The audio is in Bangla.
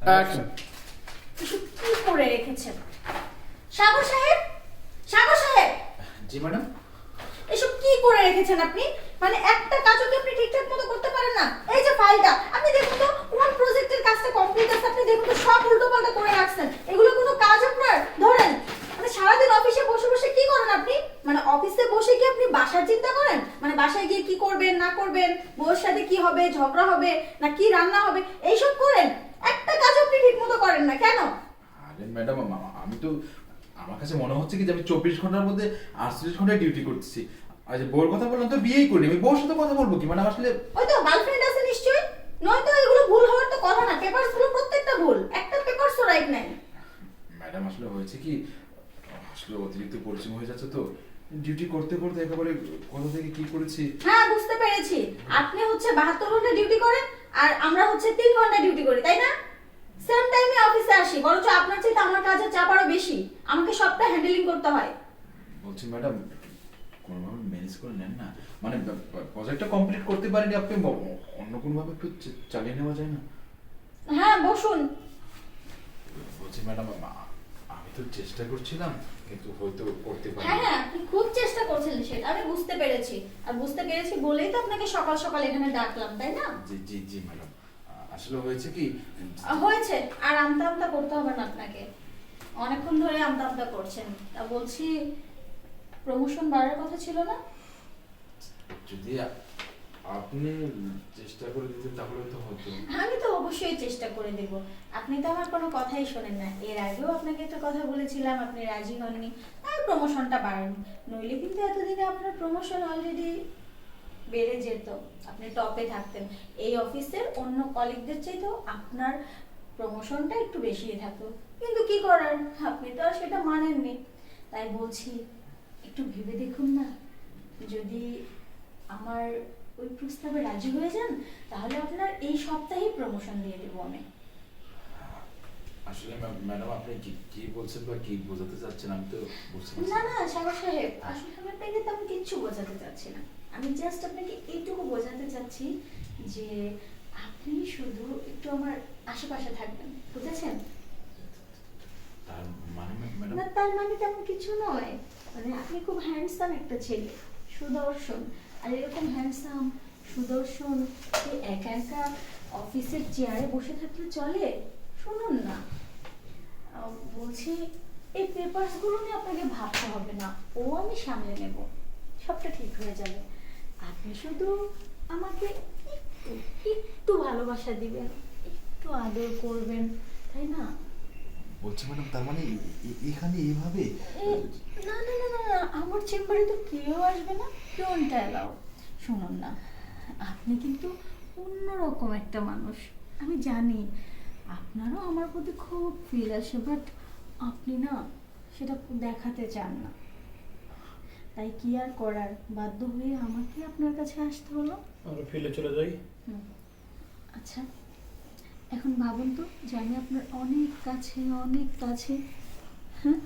অ্যাকশন। এসব কি করে রেখেছেন? সাগর সাহেব, সাগর সাহেব, জি ম্যাডাম। এসব কি করে রেখেছেন আপনি? মানে একটা কাজও কি আপনি ঠিকঠাক মতো করতে পারেন না? এই যে ফাইলটা, আপনি দেখুন তো কোন প্রজেক্টের কাজটা কমপ্লিট আছে, আপনি দেখুন তো সব উল্টোপাল্টা করে রাখছেন। এগুলো কোনো কাজ আপনার? ধরেন, মানে সারাদিন অফিসে বসে বসে কি করেন আপনি? মানে অফিসে বসে কি আপনি বাসার চিন্তা করেন? মানে বাসায় গিয়ে কি করবেন না করবেন, বউয়ের সাথে কি হবে, ঝগড়া হবে না কি রান্না হবে, এইসব করেন? একটা কাজ আপনি ঠিক মতো করেন না কেন? আরে ম্যাডাম, আমি তো, আমার কাছে মনে হচ্ছে কি যে আমি 24 ঘন্টার মধ্যে 48 ঘন্টায় ডিউটি করতেছি। আর যে বউর কথা বললাম তো বিয়েই করিনি, আমি বউর সাথে কথা বলবো কি? মানে আসলে ওই তো গার্লফ্রেন্ড আছে নিশ্চয়ই, নয়তো এগুলো ভুল হওয়ার তো কথা না। পেপারস গুলো প্রত্যেকটা ভুল, একটা পেপারসও রাইট নাই। ম্যাডাম আসলে হয়েছে কি, আসলে অতিরিক্ত পরিশ্রম হয়ে যাচ্ছে তো, ডিউটি করতে করতে একেবারে কোথা থেকে কি করেছি। হ্যাঁ বুঝতে পেরেছি, আপনি হচ্ছে 72 ঘন্টা ডিউটি করেন আর আমরা হচ্ছে 3 ঘন্টা ডিউটি করি, তাই না? সেম টাইমে অফিসে আসি, বরঞ্চ আপনার চাইতে আমার কাজের চাপ আরো বেশি, আমাকে সবটা হ্যান্ডেলিং করতে হয়। বলছি ম্যাডাম, কোনোভাবে ম্যানেজ করে নেন না। মানে প্রজেক্টটা কমপ্লিট করতে পারিনি, আপনি অন্য কোনোভাবে একটু চালিয়ে নেওয়া যায় না? হ্যাঁ বসুন। বলছি ম্যাডাম, আমি তো চেষ্টা করছিলাম, কিন্তু হয়তো করতে পারি। হ্যাঁ হ্যাঁ, আপনি খুব চেষ্টা করছিলেন সেটা আমি বুঝতে পেরেছি, আর বুঝতে পেরেছি বলেই তো আপনাকে সকাল সকাল এখানে ডাকলাম, তাই না? জি জি জি ম্যাডাম, আসলে হয়েছে কি, হয়েছে, আর আমতা আমতা করতে হবে না আপনাকে, অনেকক্ষণ ধরে আমতা আমতা করছেন। তা বলছি, প্রমোশন বাড়ার কথা ছিল না? যদি আপনি চেষ্টা করে দিতেন তাহলে তো হতো। আমি তো অবশ্যই চেষ্টা করে দেব, আপনি তো আমার কোনো কথাই শোনেন না। এর আগেও আপনাকে একটা কথা বলেছিলাম, আপনি রাজি হননি, আর প্রমোশনটা বাড়ান। নইলে কিন্তু এতদিনে আপনার প্রমোশন অলরেডি বেড়ে যেত, আপনি টপে থাকতেন। এই অফিসের অন্য কলিগদের চাইতেও আপনার প্রমোশনটা একটু বেশি থাকতো, কিন্তু কি করার, আপনি তো আর সেটা মানেননি। তাই বলছি, একটু ভেবে দেখুন না, যদি আমার ওই প্রস্তাবে রাজি হয়ে যান তাহলে আপনার এই সপ্তাহেই প্রমোশন দিয়ে দেবো আমি। আসলে ম্যাডাম, আপনি কি কি বলছেন বা কি বোঝাতে চাচ্ছেন আমি তো বুঝতে পারছি না না সাগর সাহেব, আসলে আমি আপনাকে তেমন কিচ্ছু বোঝাতে চাচ্ছি না। আমি জাস্ট আপনাকে এইটুকু বোঝাতে চাচ্ছি যে আপনি শুধু একটু আমার আশেপাশে থাকবেন, বুঝেছেন? তার মানে ম্যাডাম, না তার মানে তেমন কিছু নয়, মানে আপনি খুব হ্যান্ডসাম একটা ছেলে, সুদর্শন। আর এরকম হ্যান্ডসাম সুদর্শন সে একা একা অফিসের চেয়ারে বসে থাকলে চলে? শুনুন না, বলছি এই পেপারসগুলো নিয়ে আপনাকে ভাবতে হবে না, ও আমি সামলে নেব, সবটা ঠিক হয়ে যাবে। আপনি শুধু আমাকে একটু একটু ভালোবাসা দিবেন, একটু আদর করবেন, তাই না? বলছি ম্যাডাম, তার মানে এখানে এভাবে? না না না না না, আমার চেম্বারে তো কেউ আসবে না, ডোন্ট অ্যালাউ। শুনুন না, আপনি কিন্তু অন্যরকম একটা মানুষ, আমি জানি আপনারও আমার প্রতি খুব ফিল আসে, বাট আপনি না সেটা দেখাতে চান না, তাই কি আর করার, বাধ্য হয়ে আমাকে আপনার কাছে আসতে হলো। আমরা ফিল্ডে চলে যাই। আচ্ছা, এখন ভাবুন তো যে আমি আপনার অনেক কাছে, অনেক কাছে, হ্যাঁ?